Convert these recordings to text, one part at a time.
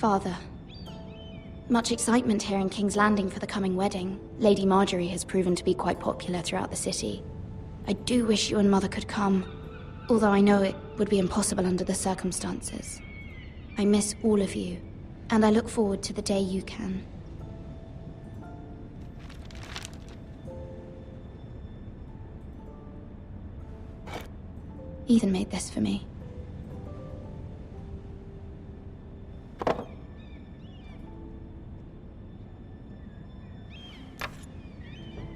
Father. Much excitement here in King's Landing for the coming wedding. Lady Marjorie has proven to be quite popular throughout the city. I do wish you and Mother could come, although I know it would be impossible under the circumstances. I miss all of you, and I look forward to the day you can. Ethan made this for me.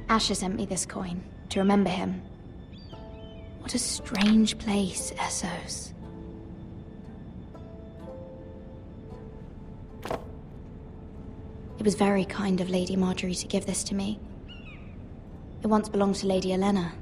Asher sent me this coin, to remember him. What a strange place, Essos. It was very kind of Lady Marjorie to give this to me. It once belonged to Lady Elena.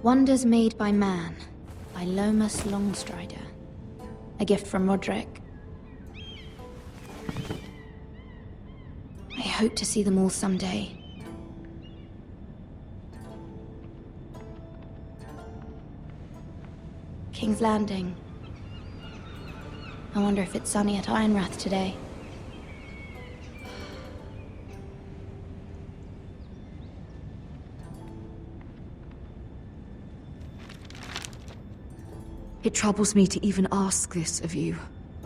Wonders Made by Man, by Lomas Longstrider. A gift from Roderick. I hope to see them all someday. King's Landing. I wonder if it's sunny at Ironrath today. It troubles me to even ask this of you,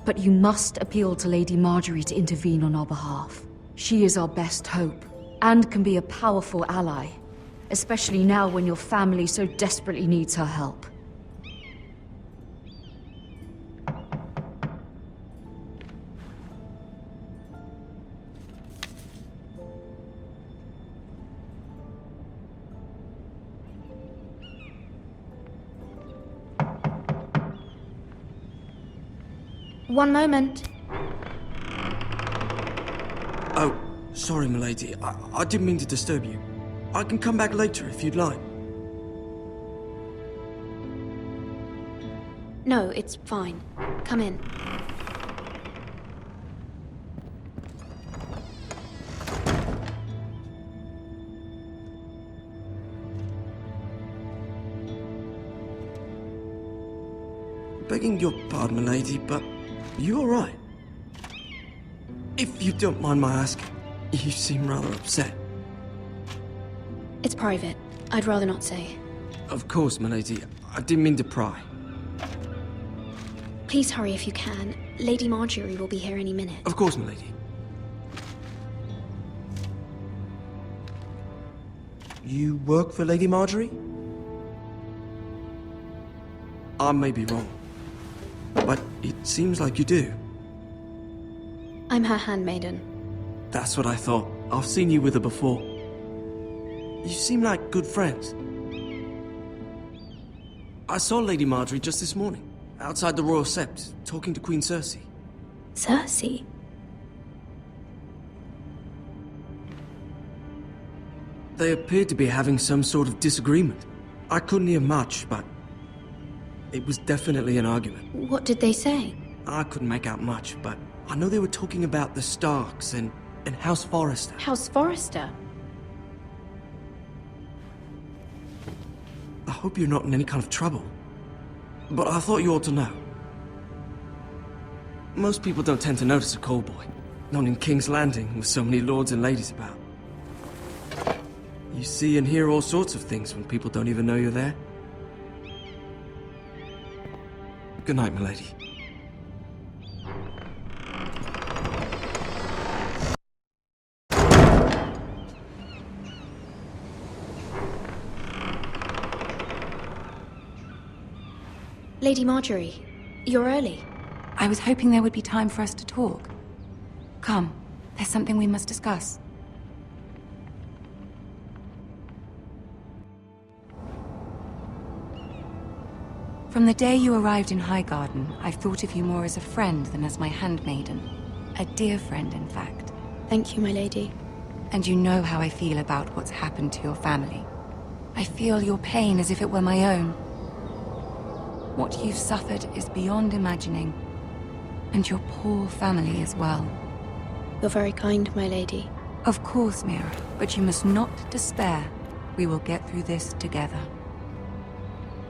but you must appeal to Lady Marjorie to intervene on our behalf. She is our best hope, and can be a powerful ally, especially now when your family so desperately needs her help. One moment. Oh, sorry, milady. I didn't mean to disturb you. I can come back later if you'd like. No, it's fine. Come in. Begging your pardon, milady, but you all right? If you don't mind my asking, you seem rather upset. It's private. I'd rather not say. Of course, milady. I didn't mean to pry. Please hurry if you can. Lady Marjorie will be here any minute. Of course, milady. You work for Lady Marjorie? I may be wrong, but it seems like you do. I'm her handmaiden. That's what I thought. I've seen you with her before. You seem like good friends. I saw Lady Marjorie just this morning, outside the Royal Sept, talking to Queen Cersei. Cersei? They appeared to be having some sort of disagreement. I couldn't hear much, but it was definitely an argument. What did they say? I couldn't make out much, but I know they were talking about the Starks and House Forrester. House Forrester? I hope you're not in any kind of trouble, but I thought you ought to know. Most people don't tend to notice a callboy, not in King's Landing with so many lords and ladies about. You see and hear all sorts of things when people don't even know you're there. Good night, milady. Lady Marjorie, you're early. I was hoping there would be time for us to talk. Come, there's something we must discuss. From the day you arrived in Highgarden, I've thought of you more as a friend than as my handmaiden. A dear friend, in fact. Thank you, my lady. And you know how I feel about what's happened to your family. I feel your pain as if it were my own. What you've suffered is beyond imagining. And your poor family as well. You're very kind, my lady. Of course, Mira, but you must not despair. We will get through this together.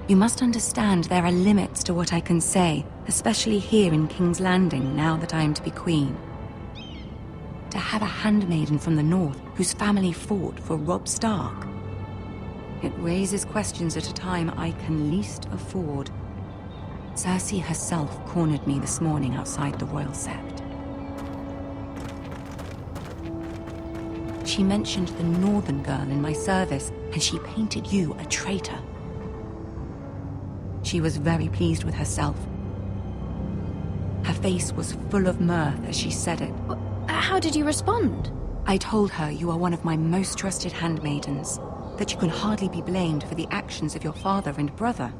You must understand there are limits to what I can say, especially here in King's Landing, now that I am to be queen. To have a handmaiden from the north whose family fought for Robb Stark. It raises questions at a time I can least afford. Cersei herself cornered me this morning outside the Royal Sept. She mentioned the northern girl in my service, and she painted you a traitor. She was very pleased with herself. Her face was full of mirth as she said it. How did you respond? I told her you are one of my most trusted handmaidens, that you can hardly be blamed for the actions of your father and brother.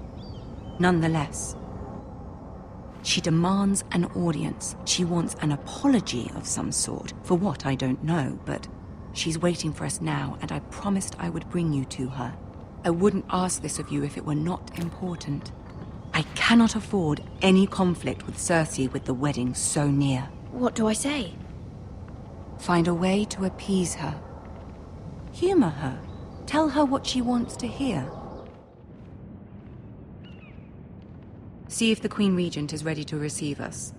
Nonetheless, she demands an audience. She wants an apology of some sort, for what I don't know, but she's waiting for us now, and I promised I would bring you to her. I wouldn't ask this of you if it were not important. I cannot afford any conflict with Cersei with the wedding so near. What do I say? Find a way to appease her. Humor her. Tell her what she wants to hear. See if the Queen Regent is ready to receive us.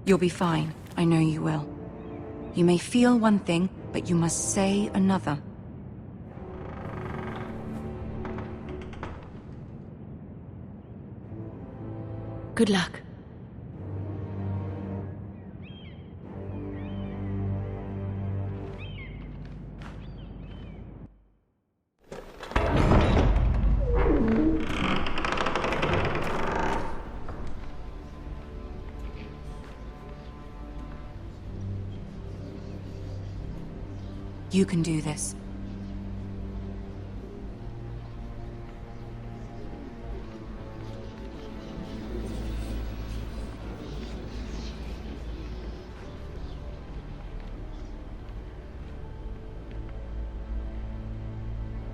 You'll be fine. I know you will. You may feel one thing, but you must say another. Good luck. You can do this.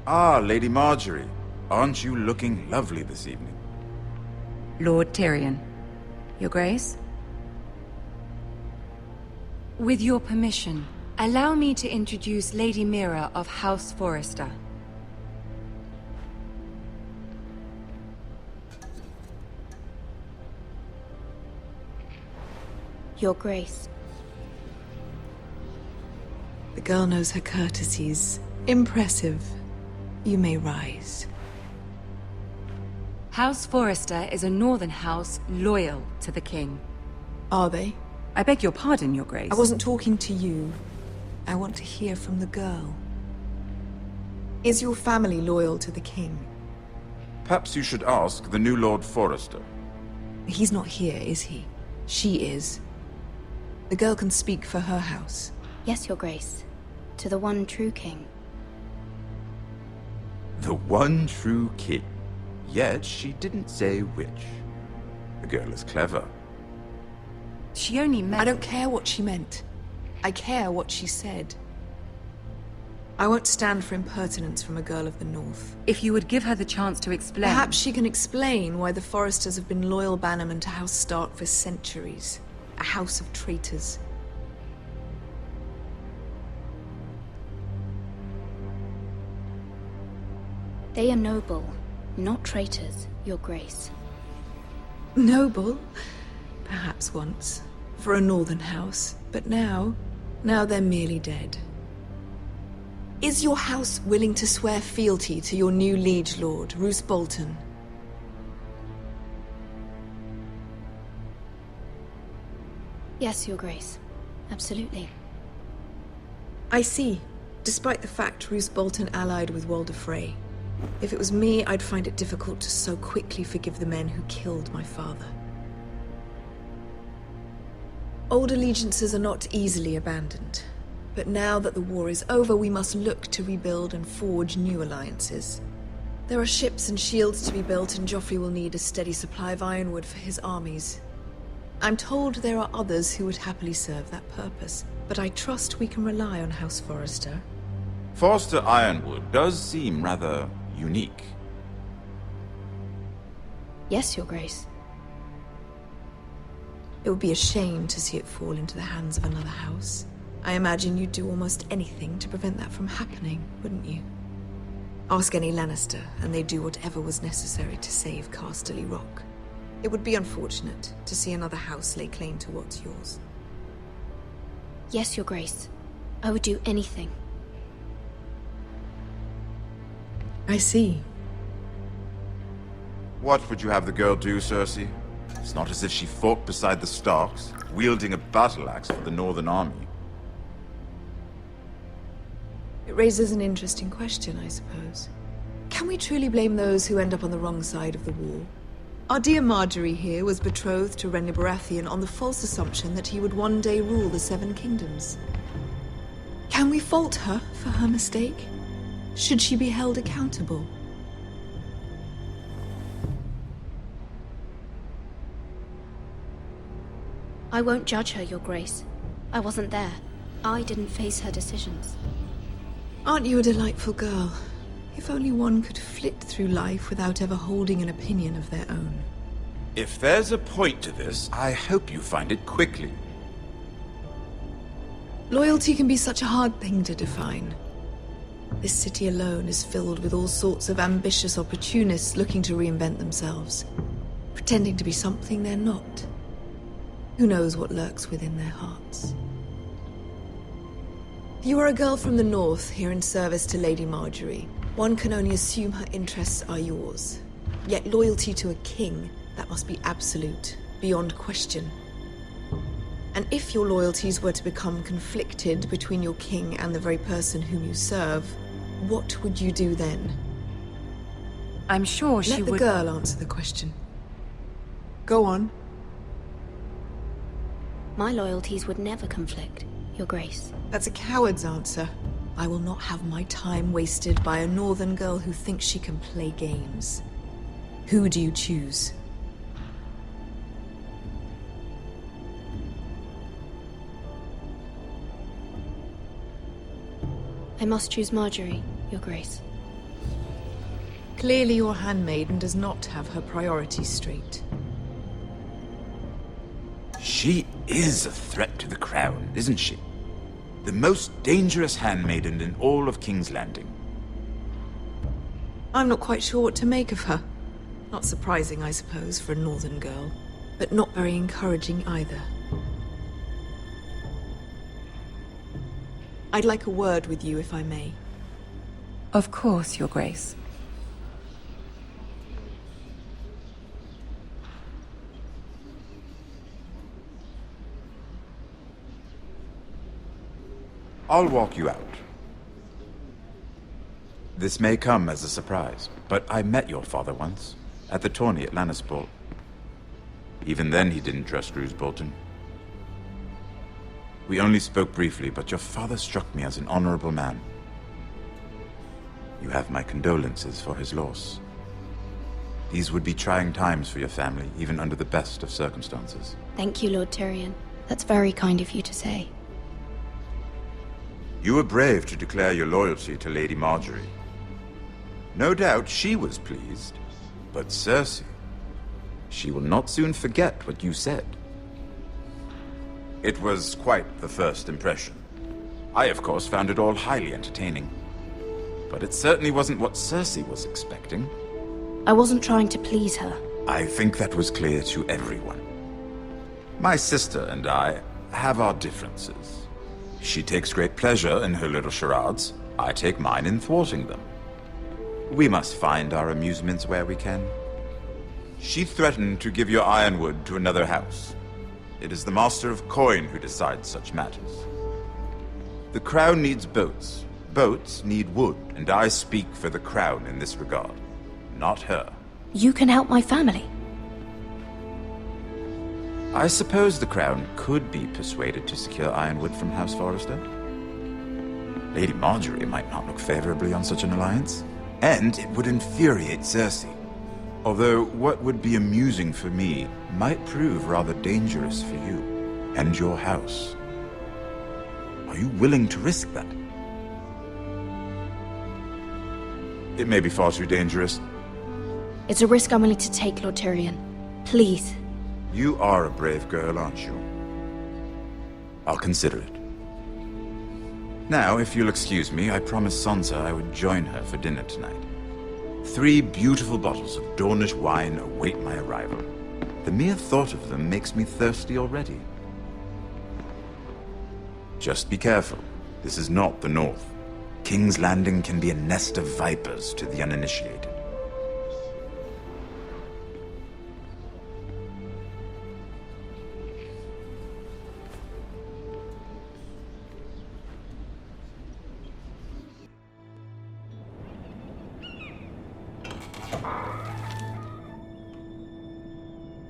Ah, Lady Marjorie. Aren't you looking lovely this evening? Lord Tyrion. Your Grace? With your permission, allow me to introduce Lady Mira of House Forrester. Your Grace. The girl knows her courtesies. Impressive. You may rise. House Forrester is a northern house loyal to the king. Are they? I beg your pardon, Your Grace. I wasn't talking to you. I want to hear from the girl. Is your family loyal to the king? Perhaps you should ask the new Lord Forrester. He's not here, is he? She is. The girl can speak for her house. Yes, Your Grace. To the one true king. The one true king. Yet she didn't say which. The girl is clever. She only meant... I don't care what she meant. I care what she said. I won't stand for impertinence from a girl of the North. If you would give her the chance to explain... Perhaps she can explain why the Forresters have been loyal bannermen to House Stark for centuries. A house of traitors. They are noble, not traitors, Your Grace. Noble? Perhaps once. For a northern house. But now they're merely dead. Is your house willing to swear fealty to your new liege lord, Roose Bolton? Yes, Your Grace. Absolutely. I see. Despite the fact Roose Bolton allied with Walder Frey. If it was me, I'd find it difficult to so quickly forgive the men who killed my father. Old allegiances are not easily abandoned. But now that the war is over, we must look to rebuild and forge new alliances. There are ships and shields to be built, and Joffrey will need a steady supply of ironwood for his armies. I'm told there are others who would happily serve that purpose, but I trust we can rely on House Forrester. Forster Ironwood does seem rather unique. Yes, Your Grace. It would be a shame to see it fall into the hands of another house. I imagine you'd do almost anything to prevent that from happening, wouldn't you? Ask any Lannister, and they'd do whatever was necessary to save Casterly Rock. It would be unfortunate to see another house lay claim to what's yours. Yes, Your Grace. I would do anything. I see. What would you have the girl do, Cersei? It's not as if she fought beside the Starks, wielding a battle axe for the Northern Army. It raises an interesting question, I suppose. Can we truly blame those who end up on the wrong side of the war? Our dear Marjorie here was betrothed to Renly Baratheon on the false assumption that he would one day rule the Seven Kingdoms. Can we fault her for her mistake? Should she be held accountable? I won't judge her, Your Grace. I wasn't there. I didn't face her decisions. Aren't you a delightful girl? If only one could flit through life without ever holding an opinion of their own. If there's a point to this, I hope you find it quickly. Loyalty can be such a hard thing to define. This city alone is filled with all sorts of ambitious opportunists looking to reinvent themselves, pretending to be something they're not. Who knows what lurks within their hearts? You are a girl from the north, here in service to Lady Marjorie. One can only assume her interests are yours. Yet loyalty to a king, that must be absolute, beyond question. And if your loyalties were to become conflicted between your king and the very person whom you serve, what would you do then? I'm sure she would... Let the girl answer the question. Go on. My loyalties would never conflict, Your Grace. That's a coward's answer. I will not have my time wasted by a northern girl who thinks she can play games. Who do you choose? I must choose Marjorie, Your Grace. Clearly your handmaiden does not have her priorities straight. She is a threat to the crown, isn't she? The most dangerous handmaiden in all of King's Landing. I'm not quite sure what to make of her. Not surprising, I suppose, for a northern girl, but not very encouraging either. I'd like a word with you, if I may. Of course, Your Grace. I'll walk you out. This may come as a surprise, but I met your father once, at the tourney at Lannisport. Even then he didn't trust Roose Bolton. We only spoke briefly, but your father struck me as an honorable man. You have my condolences for his loss. These would be trying times for your family, even under the best of circumstances. Thank you, Lord Tyrion. That's very kind of you to say. You were brave to declare your loyalty to Lady Marjorie. No doubt she was pleased, but Cersei, she will not soon forget what you said. It was quite the first impression. I, of course, found it all highly entertaining. But it certainly wasn't what Cersei was expecting. I wasn't trying to please her. I think that was clear to everyone. My sister and I have our differences. She takes great pleasure in her little charades. I take mine in thwarting them. We must find our amusements where we can. She threatened to give your ironwood to another house. It is the Master of Coin who decides such matters. The Crown needs boats. Boats need wood, and I speak for the Crown in this regard, not her. You can help my family. I suppose the Crown could be persuaded to secure ironwood from House Forrester. Lady Marjorie might not look favorably on such an alliance. And it would infuriate Cersei. Although what would be amusing for me might prove rather dangerous for you and your house. Are you willing to risk that? It may be far too dangerous. It's a risk I'm willing to take, Lord Tyrion. Please. You are a brave girl, aren't you? I'll consider it. Now, if you'll excuse me, I promised Sansa I would join her for dinner tonight. 3 beautiful bottles of Dornish wine await my arrival. The mere thought of them makes me thirsty already. Just be careful. This is not the North. King's Landing can be a nest of vipers to the uninitiated.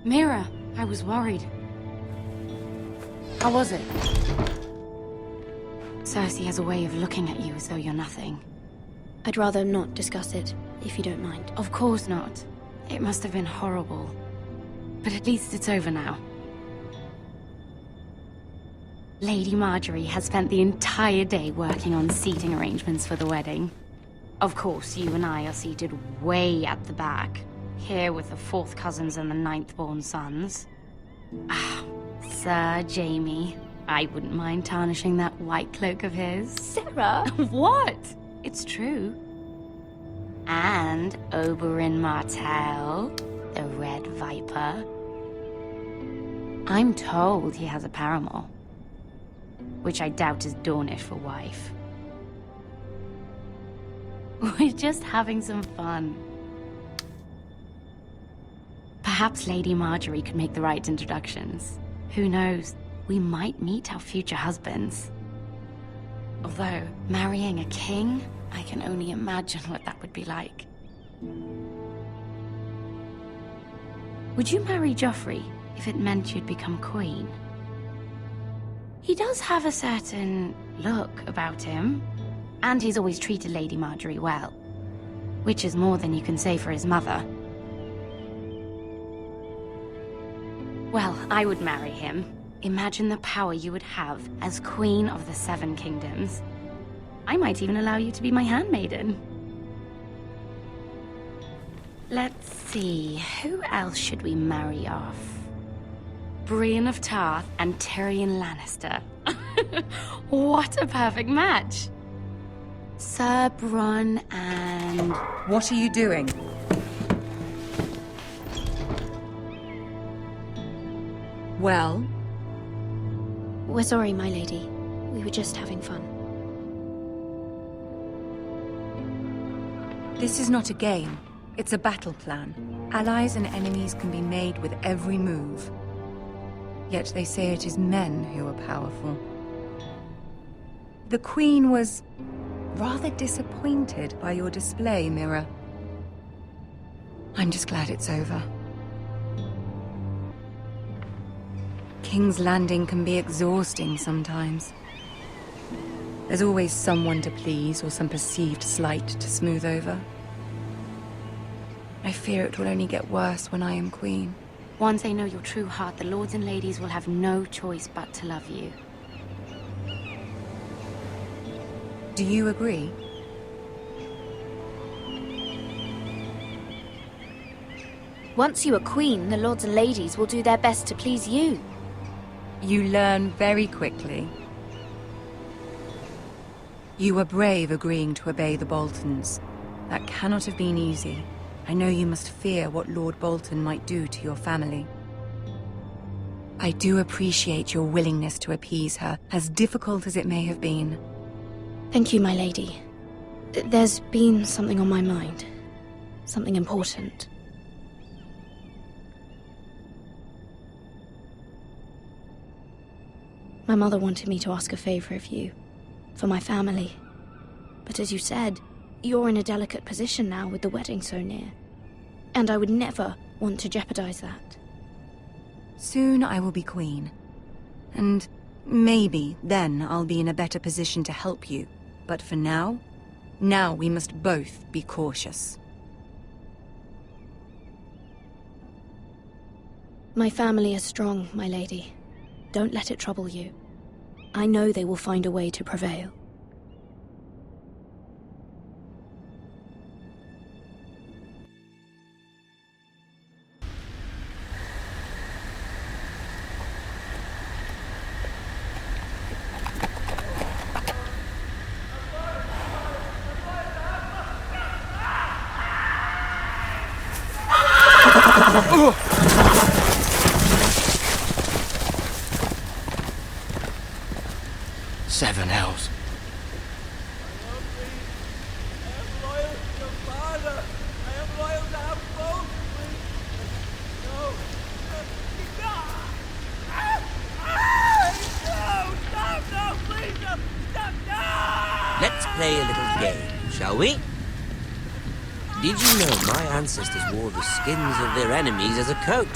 Mira, I was worried. How was it? Cersei has a way of looking at you as though you're nothing. I'd rather not discuss it, if you don't mind. Of course not. It must have been horrible. But at least it's over now. Lady Marjorie has spent the entire day working on seating arrangements for the wedding. Of course, you and I are seated way at the back. Here with the 4th cousins and the 9th-born sons. Ah, Sir Jaime. I wouldn't mind tarnishing that white cloak of his. Sarah! What? It's true. And Oberyn Martell, the Red Viper. I'm told he has a paramour. Which I doubt is Dornish for wife. We're just having some fun. Perhaps Lady Marjorie could make the right introductions. Who knows? We might meet our future husbands. Although, marrying a king, I can only imagine what that would be like. Would you marry Joffrey if it meant you'd become queen? He does have a certain look about him, and he's always treated Lady Marjorie well, which is more than you can say for his mother. Well, I would marry him. Imagine the power you would have as Queen of the 7 Kingdoms. I might even allow you to be my handmaiden. Let's see, who else should we marry off? Brienne of Tarth and Tyrion Lannister. What a perfect match! Sir Bronn and... What are you doing? Well? We're sorry, my lady. We were just having fun. This is not a game. It's a battle plan. Allies and enemies can be made with every move. Yet they say it is men who are powerful. The Queen was rather disappointed by your display, Mira. I'm just glad it's over. King's Landing can be exhausting sometimes. There's always someone to please or some perceived slight to smooth over. I fear it will only get worse when I am queen. Once they know your true heart, the lords and ladies will have no choice but to love you. Do you agree? Once you are queen, the lords and ladies will do their best to please you. You learn very quickly. You were brave agreeing to obey the Boltons. That cannot have been easy. I know you must fear what Lord Bolton might do to your family. I do appreciate your willingness to appease her, as difficult as it may have been. Thank you, my lady. There's been something on my mind. Something important. My mother wanted me to ask a favor of you. For my family. But as you said, you're in a delicate position now with the wedding so near. And I would never want to jeopardize that. Soon I will be queen. And maybe then I'll be in a better position to help you. But for now, we must both be cautious. My family is strong, my lady. Don't let it trouble you. I know they will find a way to prevail. Seven hells. Let's play a little game, shall we? Did you know my ancestors wore the skins of their enemies as a coat?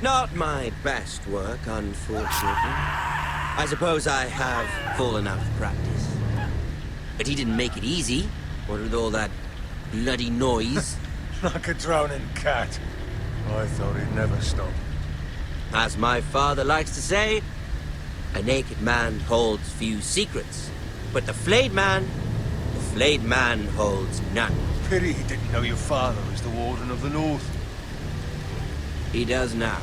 Not my best work, unfortunately. I suppose I have fallen out of practice. But he didn't make it easy, what with all that bloody noise. Like a droning cat. I thought he'd never stop. As my father likes to say, a naked man holds few secrets. But the flayed man holds none. Pity he didn't know your father was the Warden of the North. He does now.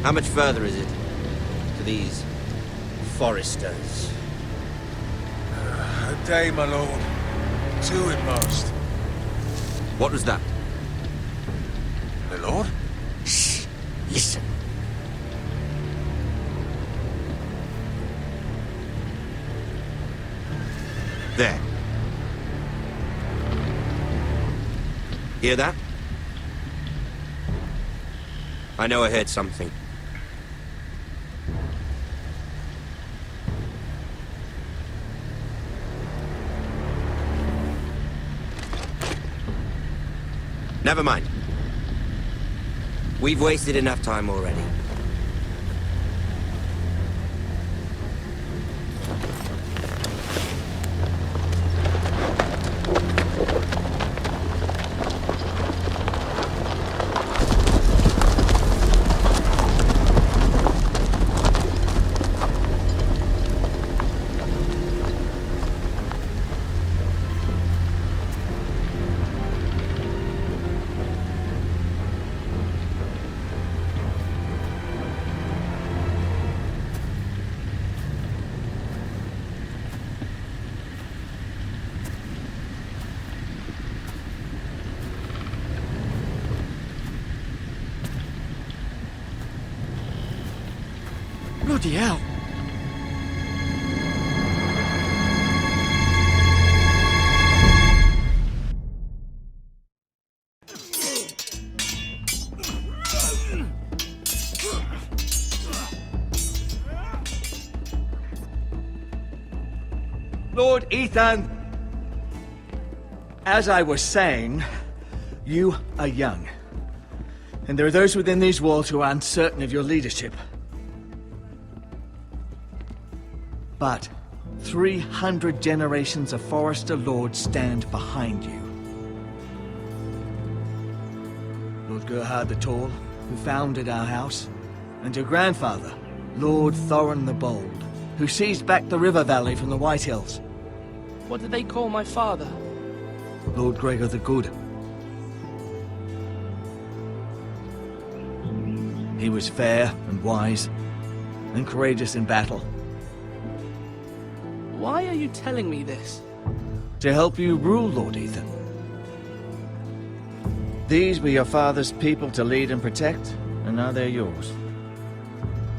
How much further is it to these foresters? A day, my lord. 2 at most. What was that? My lord? Shh! Listen. There. Hear that? I know I heard something. Never mind. We've wasted enough time already. Bloody hell. Lord Ethan, as I was saying, you are young. And there are those within these walls who are uncertain of your leadership. But 300 generations of Forester Lords stand behind you. Lord Gerhard the Tall, who founded our house, and your grandfather, Lord Thorin the Bold, who seized back the river valley from the White Hills. What did they call my father? Lord Gregor the Good. He was fair and wise, and courageous in battle. Why are you telling me this? To help you rule, Lord Ethan. These were your father's people to lead and protect, and now they're yours.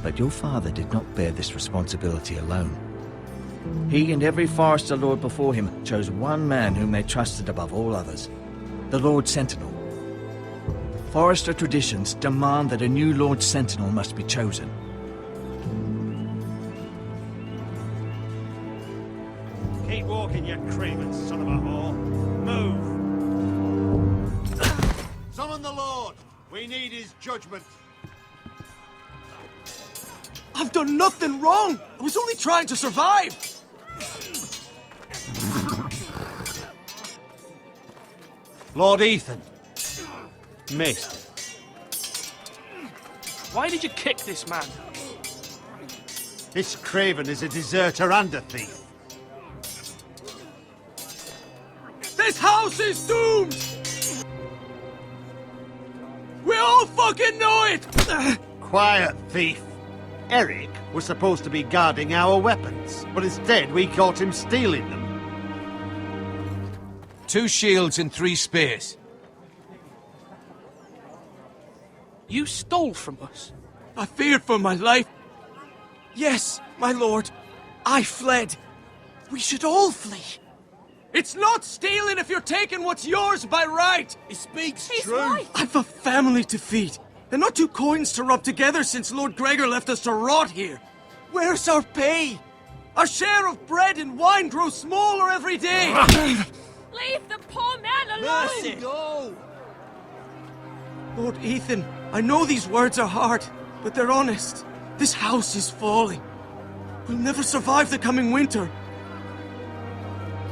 But your father did not bear this responsibility alone. He and every Forester Lord before him chose one man whom they trusted above all others, the Lord Sentinel. Forester traditions demand that a new Lord Sentinel must be chosen. Keep walking, you craven son of a whore. Move! Summon the Lord! We need his judgment. I've done nothing wrong! I was only trying to survive! Lord Ethan. Missed. Why did you kick this man? This craven is a deserter and a thief. This house is doomed! We all fucking know it! Quiet, thief. Eric was supposed to be guarding our weapons, but instead we caught him stealing them. 2 shields and 3 spears. You stole from us. I feared for my life. Yes, my lord. I fled. We should all flee. It's not stealing if you're taking what's yours by right. He speaks true. Right. I've a family to feed. And not 2 coins to rub together since Lord Gregor left us to rot here. Where's our pay? Our share of bread and wine grows smaller every day. Leave the poor man alone! Mercy, no! Lord Ethan, I know these words are hard, but they're honest. This house is falling. We'll never survive the coming winter.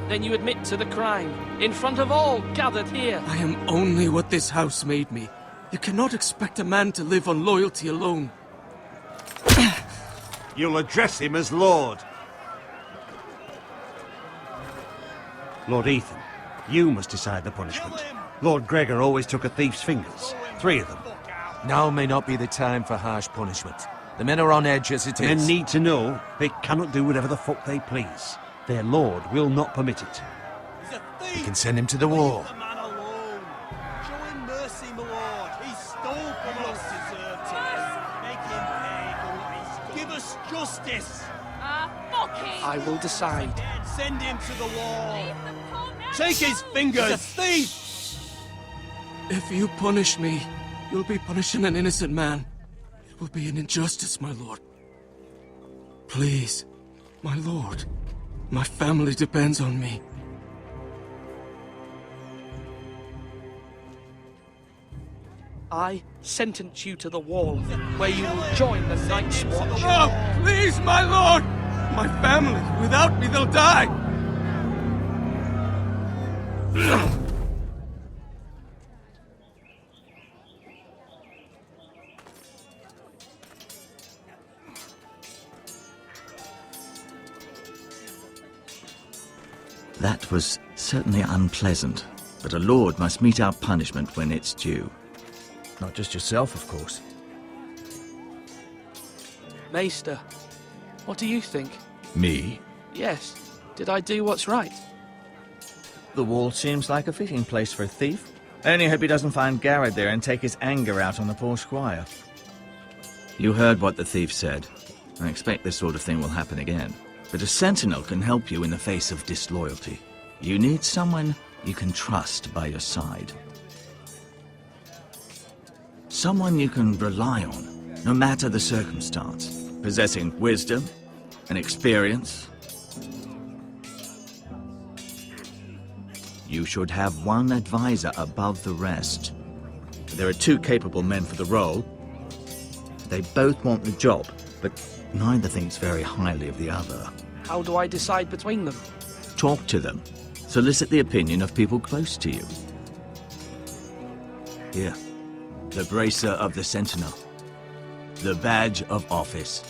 Then you admit to the crime, in front of all gathered here. I am only what this house made me. You cannot expect a man to live on loyalty alone. You'll address him as Lord. Lord Ethan, you must decide the punishment. Lord Gregor always took a thief's fingers. 3 of them. Now may not be the time for harsh punishment. The men are on edge as it The is. men need to know they cannot do whatever the fuck they please. Their lord will not permit it. We can send him to the wall. The man alone. Show him mercy, my lord. He stole from us. Deserved it. Make him pay for what he's done. Give us justice. Fuck him! I will decide. Send him to the wall. Leave the poor man Take his alone. fingers. He's a thief! If you punish me, you'll be punishing an innocent man. It will be an injustice, my lord. Please, my lord. My family depends on me. I sentence you to the wall, where you will join the Night's Watch. No, please, my lord! My family, without me, they'll die! That was certainly unpleasant, but a lord must mete out punishment when it's due. Not just yourself, of course. Maester, what do you think? Me? Yes, did I do what's right? The wall seems like a fitting place for a thief. I only hope he doesn't find Garrett there and take his anger out on the poor squire. You heard what the thief said. I expect this sort of thing will happen again. But a sentinel can help you in the face of disloyalty. You need someone you can trust by your side. Someone you can rely on, no matter the circumstance. Possessing wisdom and experience. You should have one advisor above the rest. There are 2 capable men for the role. They both want the job, but neither thinks very highly of the other. How do I decide between them? Talk to them. Solicit the opinion of people close to you. Here, the bracer of the Sentinel. The badge of office.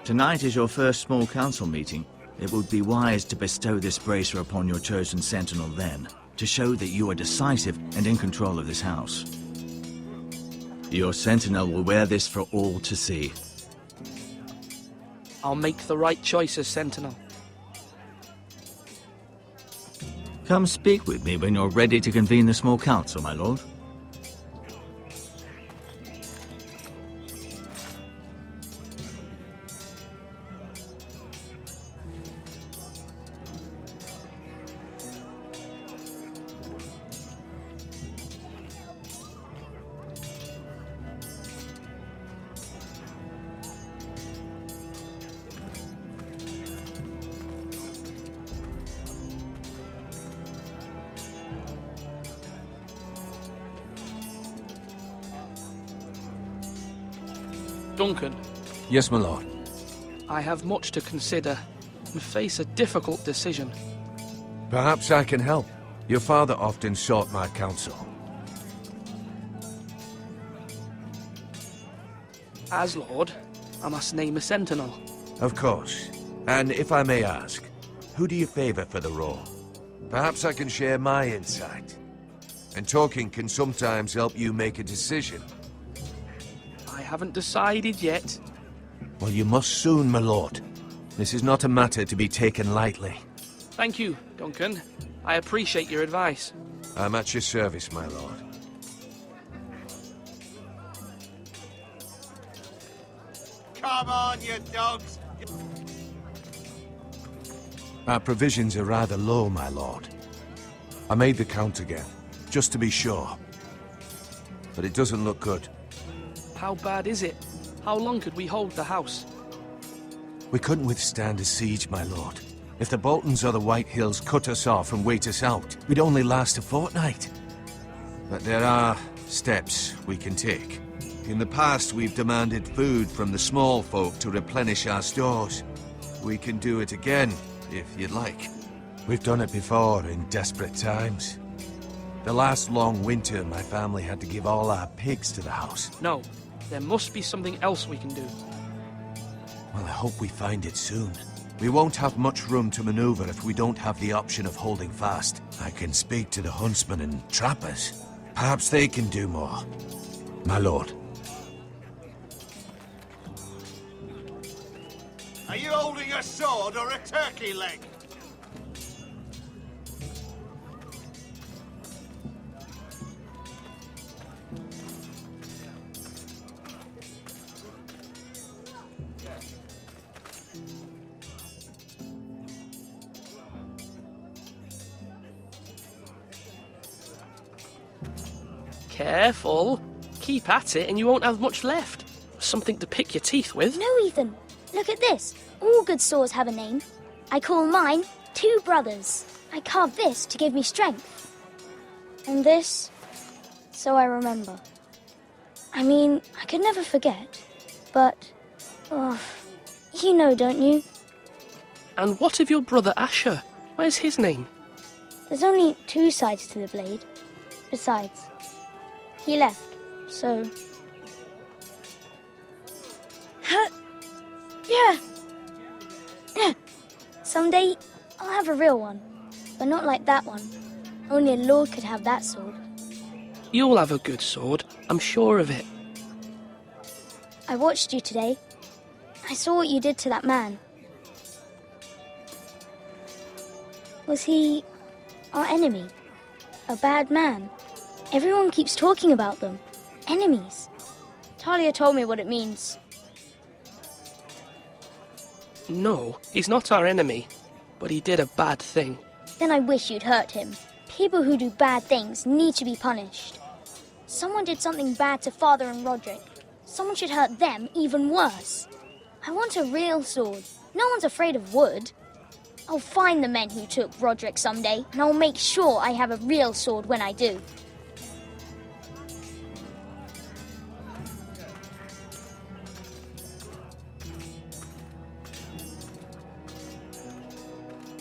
Tonight is your first small council meeting. It would be wise to bestow this bracer upon your chosen Sentinel then, to show that you are decisive and in control of this house. Your Sentinel will wear this for all to see. I'll make the right choice as Sentinel. Come speak with me when you're ready to convene the small council, my lord. Duncan, Yes, my lord. I have much to consider and face a difficult decision. Perhaps I can help. Your father often sought my counsel. As Lord, I must name a sentinel. Of course. And if I may ask, who do you favor for the role? Perhaps I can share my insight. And talking can sometimes help you make a decision. I haven't decided yet. Well, you must soon, my lord. This is not a matter to be taken lightly. Thank you, Duncan. I appreciate your advice. I'm at your service, my lord. Come on, you dogs! Our provisions are rather low, my lord. I made the count again, just to be sure. But it doesn't look good. How bad is it? How long could we hold the house? We couldn't withstand a siege, my lord. If the Boltons or the White Hills cut us off and wait us out, we'd only last a fortnight. But there are steps we can take. In the past, we've demanded food from the small folk to replenish our stores. We can do it again, if you'd like. We've done it before in desperate times. The last long winter, my family had to give all our pigs to the house. No, there must be something else we can do. Well, I hope we find it soon. We won't have much room to maneuver if we don't have the option of holding fast. I can speak to the huntsmen and trappers. Perhaps they can do more. My lord. Are you holding a sword or a turkey leg? Careful. Keep at it and you won't have much left. Something to pick your teeth with. No, Ethan. Look at this. All good swords have a name. I call mine Two Brothers. I carved this to give me strength. And this, so I remember. I mean, I could never forget. But, you know, don't you? And what of your brother Asher? Where's his name? There's only two sides to the blade. Besides, he left, so... Yeah. Someday, I'll have a real one. But not like that one. Only a lord could have that sword. You'll have a good sword, I'm sure of it. I watched you today. I saw what you did to that man. Was he our enemy? A bad man? Everyone keeps talking about them. Enemies. Talia told me what it means. No, he's not our enemy, but he did a bad thing. Then I wish you'd hurt him. People who do bad things need to be punished. Someone did something bad to Father and Roderick. Someone should hurt them even worse. I want a real sword. No one's afraid of wood. I'll find the men who took Roderick someday, and I'll make sure I have a real sword when I do.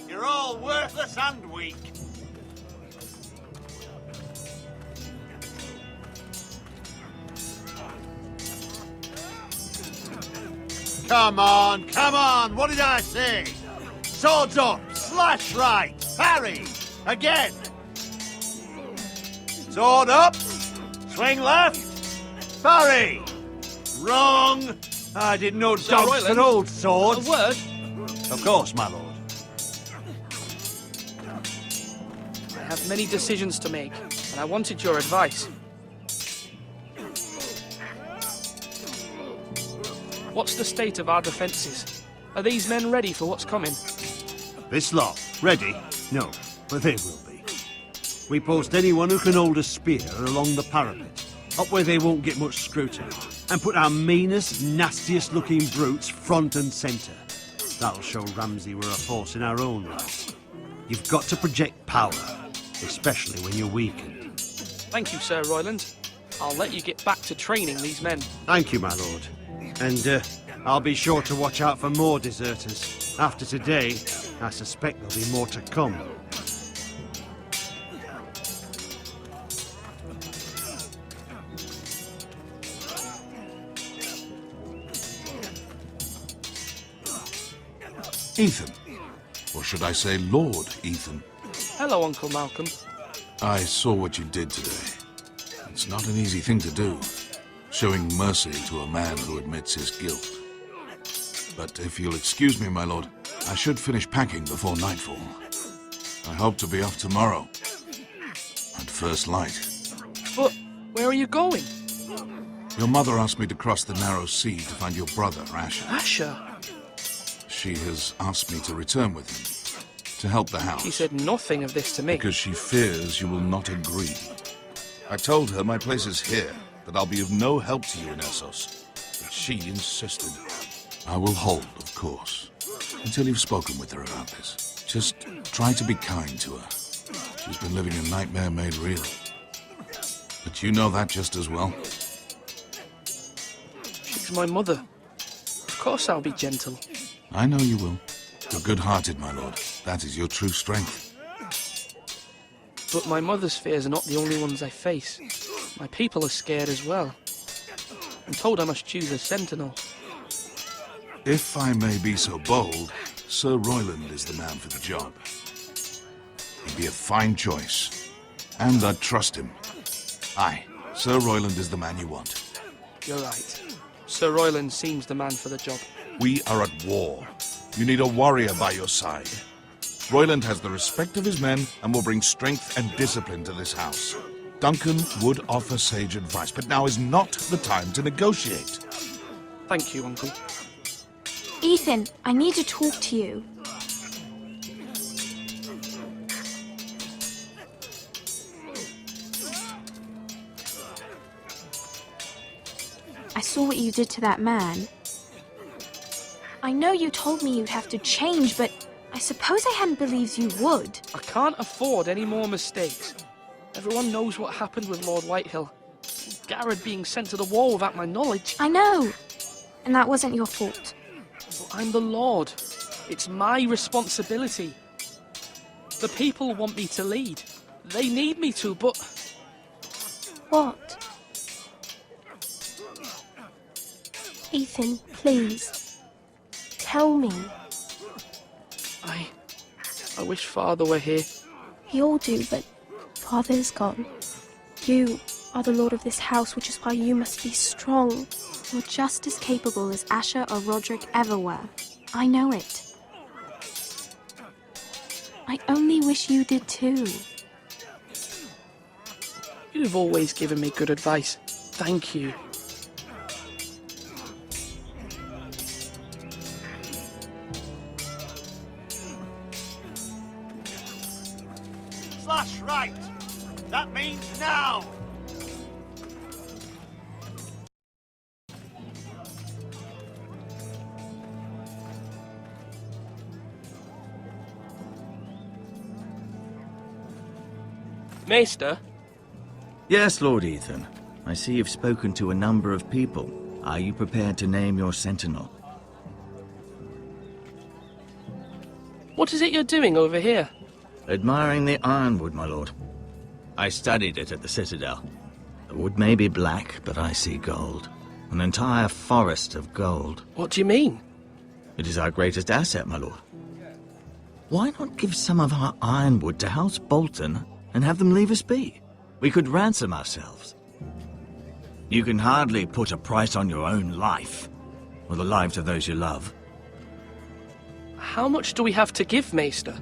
You're all worthless and weak. Come on, what did I say? Swords up, slash right, parry, again. Sword up, swing left, parry. Wrong. I didn't know dogs could hold swords. A word? Of course, my lord. I have many decisions to make, and I wanted your advice. What's the state of our defences? Are these men ready for what's coming? This lot, ready? No, but they will be. We post anyone who can hold a spear along the parapet, up where they won't get much scrutiny, and put our meanest, nastiest looking brutes front and centre. That'll show Ramsay we're a force in our own right. You've got to project power, especially when you're weakened. Thank you, Sir Royland. I'll let you get back to training these men. Thank you, my lord. And I'll be sure to watch out for more deserters. After today, I suspect there'll be more to come. Ethan. Or should I say Lord Ethan? Hello, Uncle Malcolm. I saw what you did today. It's not an easy thing to do, showing mercy to a man who admits his guilt. But if you'll excuse me, my lord, I should finish packing before nightfall. I hope to be off tomorrow, at first light. But where are you going? Your mother asked me to cross the narrow sea to find your brother, Asher. Asher? She has asked me to return with him, to help the house. She said nothing of this to me. Because she fears you will not agree. I told her my place is here, that I'll be of no help to you in Essos. But she insisted. I will hold, of course, until you've spoken with her about this. Just try to be kind to her. She's been living a nightmare made real. But you know that just as well. She's my mother. Of course I'll be gentle. I know you will. You're good-hearted, my lord. That is your true strength. But my mother's fears are not the only ones I face. My people are scared as well. I'm told I must choose a sentinel. If I may be so bold, Sir Royland is the man for the job. He'd be a fine choice. And I'd trust him. Aye, Sir Royland is the man you want. You're right. Sir Royland seems the man for the job. We are at war. You need a warrior by your side. Royland has the respect of his men and will bring strength and discipline to this house. Duncan would offer sage advice, but now is not the time to negotiate. Thank you, Uncle. Ethan, I need to talk to you. I saw what you did to that man. I know you told me you'd have to change, but I suppose I hadn't believed you would. I can't afford any more mistakes. Everyone knows what happened with Lord Whitehill. Garrett being sent to the war without my knowledge. I know. And that wasn't your fault. But I'm the Lord. It's my responsibility. The people want me to lead. They need me to, but... What? Ethan, please. Tell me. I wish Father were here. We all do, but Father is gone. You are the lord of this house, which is why you must be strong. You're just as capable as Asher or Roderick ever were. I know it. I only wish you did too. You've always given me good advice. Thank you. Slash right. That means now. Maester? Yes, Lord Ethan. I see you've spoken to a number of people. Are you prepared to name your sentinel? What is it you're doing over here? Admiring the ironwood, my lord. I studied it at the Citadel. The wood may be black, but I see gold. An entire forest of gold. What do you mean? It is our greatest asset, my lord. Why not give some of our ironwood to House Bolton and have them leave us be? We could ransom ourselves. You can hardly put a price on your own life, or the lives of those you love. How much do we have to give, Maester?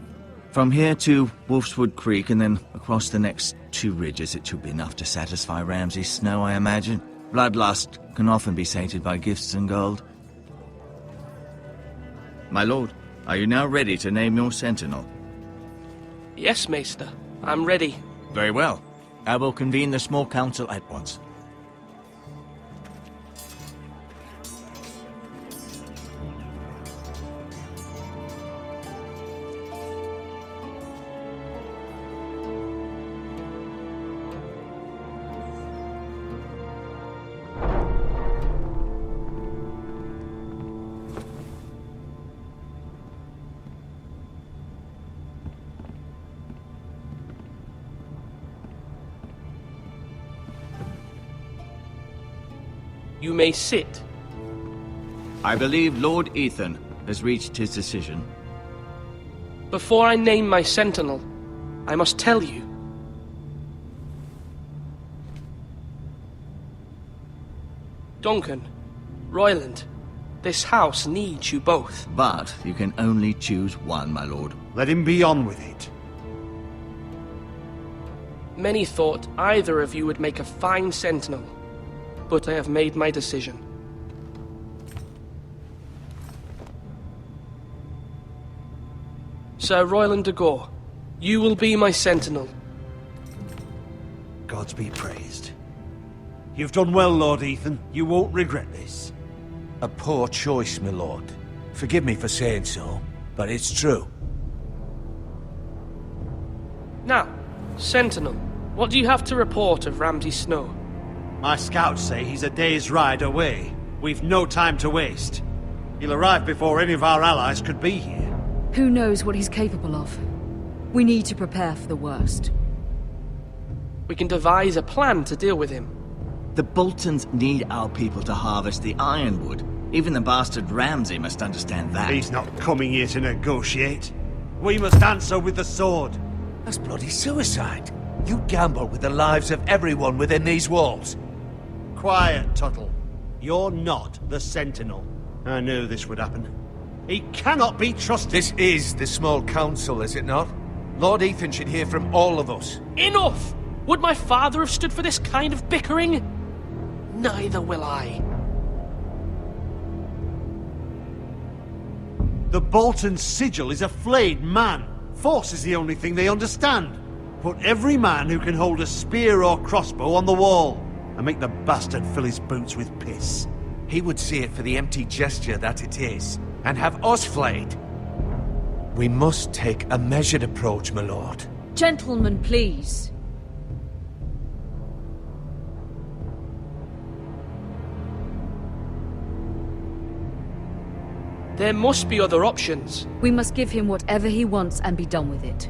From here to Wolfswood Creek and then across the next 2 ridges, it should be enough to satisfy Ramsay Snow, I imagine. Bloodlust can often be sated by gifts and gold. My lord, are you now ready to name your sentinel? Yes, Maester. I'm ready. Very well. I will convene the small council at once. You may sit. I believe Lord Ethan has reached his decision. Before I name my sentinel, I must tell you. Duncan, Royland, this house needs you both. But you can only choose one, my lord. Let him be on with it. Many thought either of you would make a fine sentinel, but I have made my decision. Sir Royland de Gore, you will be my sentinel. Gods be praised. You've done well, Lord Ethan. You won't regret this. A poor choice, my lord. Forgive me for saying so, but it's true. Now, Sentinel, what do you have to report of Ramsay Snow? My scouts say he's a day's ride away. We've no time to waste. He'll arrive before any of our allies could be here. Who knows what he's capable of? We need to prepare for the worst. We can devise a plan to deal with him. The Boltons need our people to harvest the ironwood. Even the bastard Ramsay must understand that. He's not coming here to negotiate. We must answer with the sword. That's bloody suicide. You gamble with the lives of everyone within these walls. Quiet, Tuttle. You're not the Sentinel. I knew this would happen. He cannot be trusted. This is the small council, is it not? Lord Ethan should hear from all of us. Enough! Would my father have stood for this kind of bickering? Neither will I. The Bolton sigil is a flayed man. Force is the only thing they understand. Put every man who can hold a spear or crossbow on the wall, and make the bastard fill his boots with piss. He would see it for the empty gesture that it is, and have us flayed. We must take a measured approach, my lord. Gentlemen, please. There must be other options. We must give him whatever he wants and be done with it.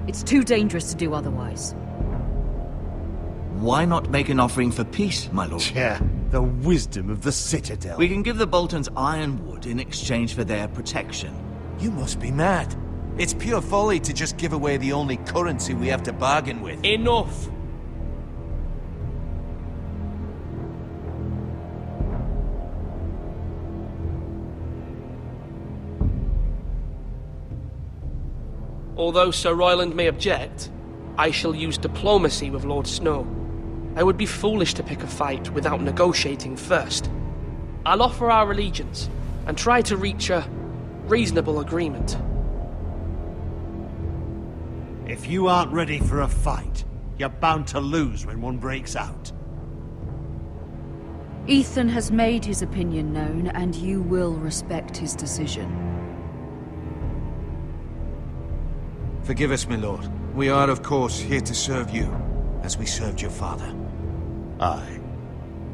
It's too dangerous to do otherwise. Why not make an offering for peace, my lord? Yeah, the wisdom of the Citadel. We can give the Boltons ironwood in exchange for their protection. You must be mad. It's pure folly to just give away the only currency we have to bargain with. Enough! Although Sir Royland may object, I shall use diplomacy with Lord Snow. I would be foolish to pick a fight without negotiating first. I'll offer our allegiance, and try to reach a reasonable agreement. If you aren't ready for a fight, you're bound to lose when one breaks out. Ethan has made his opinion known, and you will respect his decision. Forgive us, my lord. We are, of course, here to serve you, as we served your father. Aye.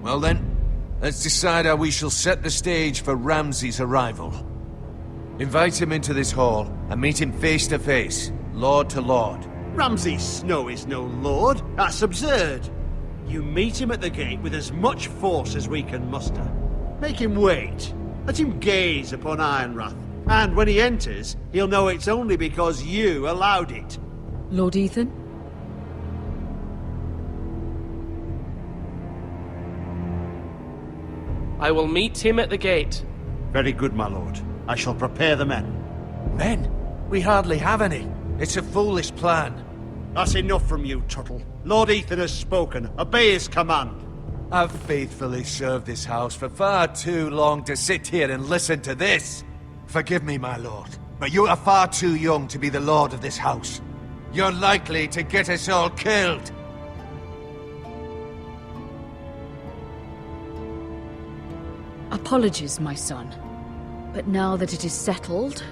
Well then, let's decide how we shall set the stage for Ramsay's arrival. Invite him into this hall, and meet him face to face, lord to lord. Ramsay Snow is no lord. That's absurd. You meet him at the gate with as much force as we can muster. Make him wait. Let him gaze upon Ironrath. And when he enters, he'll know it's only because you allowed it. Lord Ethan? I will meet him at the gate. Very good, my lord. I shall prepare the men. Men? We hardly have any. It's a foolish plan. That's enough from you, Tuttle. Lord Ethan has spoken. Obey his command. I've faithfully served this house for far too long to sit here and listen to this. Forgive me, my lord, but you are far too young to be the lord of this house. You're likely to get us all killed. Apologies, my son. But now that it is settled,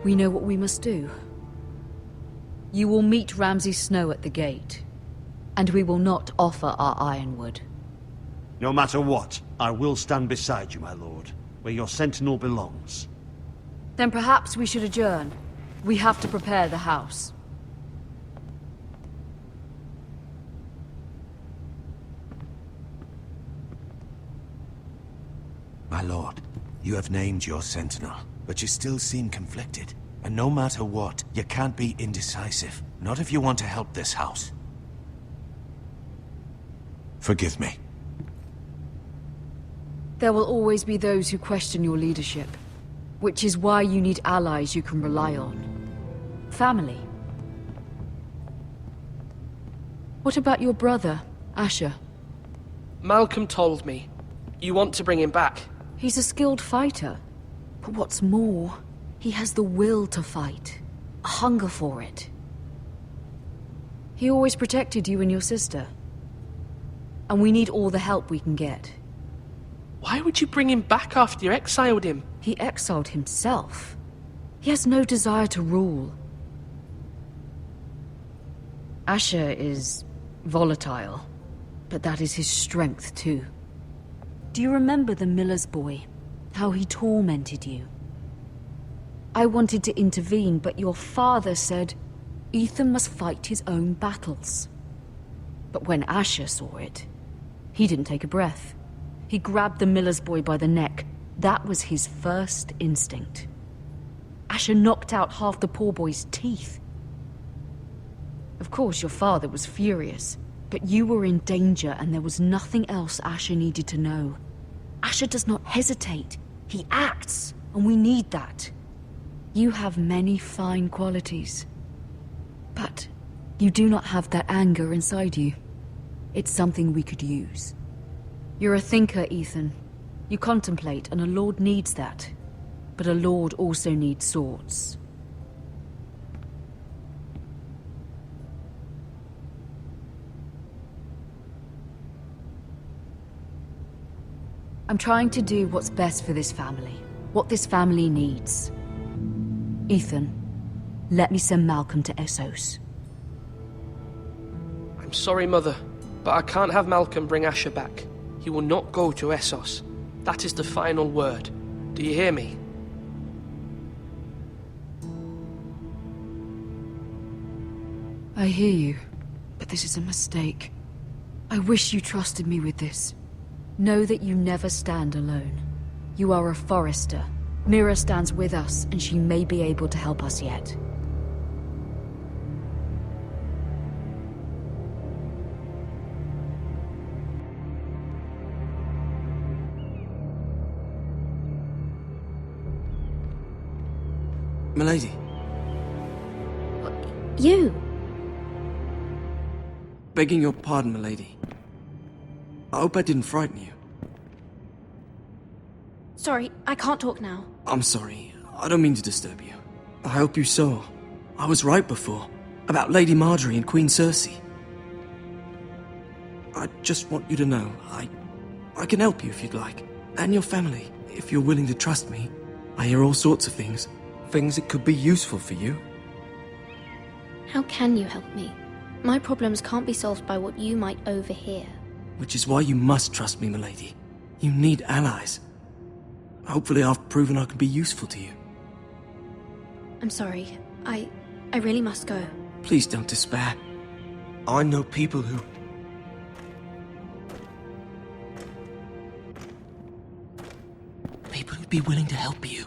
we know what we must do. You will meet Ramsay Snow at the gate, and we will not offer our ironwood. No matter what, I will stand beside you, my lord, where your sentinel belongs. Then perhaps we should adjourn. We have to prepare the house. My lord, you have named your sentinel, but you still seem conflicted. And no matter what, you can't be indecisive. Not if you want to help this house. Forgive me. There will always be those who question your leadership, which is why you need allies you can rely on. Family. What about your brother, Asher? Malcolm told me. You want to bring him back? He's a skilled fighter. But what's more, he has the will to fight. A hunger for it. He always protected you and your sister. And we need all the help we can get. Why would you bring him back after you exiled him? He exiled himself. He has no desire to rule. Asher is volatile, but that is his strength too. Do you remember the miller's boy? How he tormented you? I wanted to intervene, but your father said Ethan must fight his own battles. But when Asher saw it, he didn't take a breath. He grabbed the miller's boy by the neck. That was his first instinct. Asher knocked out half the poor boy's teeth. Of course, your father was furious, but you were in danger and there was nothing else Asher needed to know. Asher does not hesitate. He acts, and we need that. You have many fine qualities, but you do not have that anger inside you. It's something we could use. You're a thinker, Ethan. You contemplate, and a lord needs that. But a lord also needs swords. I'm trying to do what's best for this family. What this family needs. Ethan, let me send Malcolm to Essos. I'm sorry, Mother, but I can't have Malcolm bring Asher back. He will not go to Essos. That is the final word. Do you hear me? I hear you, but this is a mistake. I wish you trusted me with this. Know that you never stand alone. You are a Forester. Mira stands with us, and she may be able to help us yet. Milady. You? Begging your pardon, milady. I hope I didn't frighten you. Sorry, I can't talk now. I'm sorry. I don't mean to disturb you. I hope you saw. I was right before. About Lady Marjorie and Queen Cersei. I just want you to know, I can help you if you'd like. And your family, if you're willing to trust me. I hear all sorts of things. Things that could be useful for you. How can you help me? My problems can't be solved by what you might overhear. Which is why you must trust me, milady. You need allies. Hopefully I've proven I can be useful to you. I'm sorry. I really must go. Please don't despair. I know people who... People who'd be willing to help you.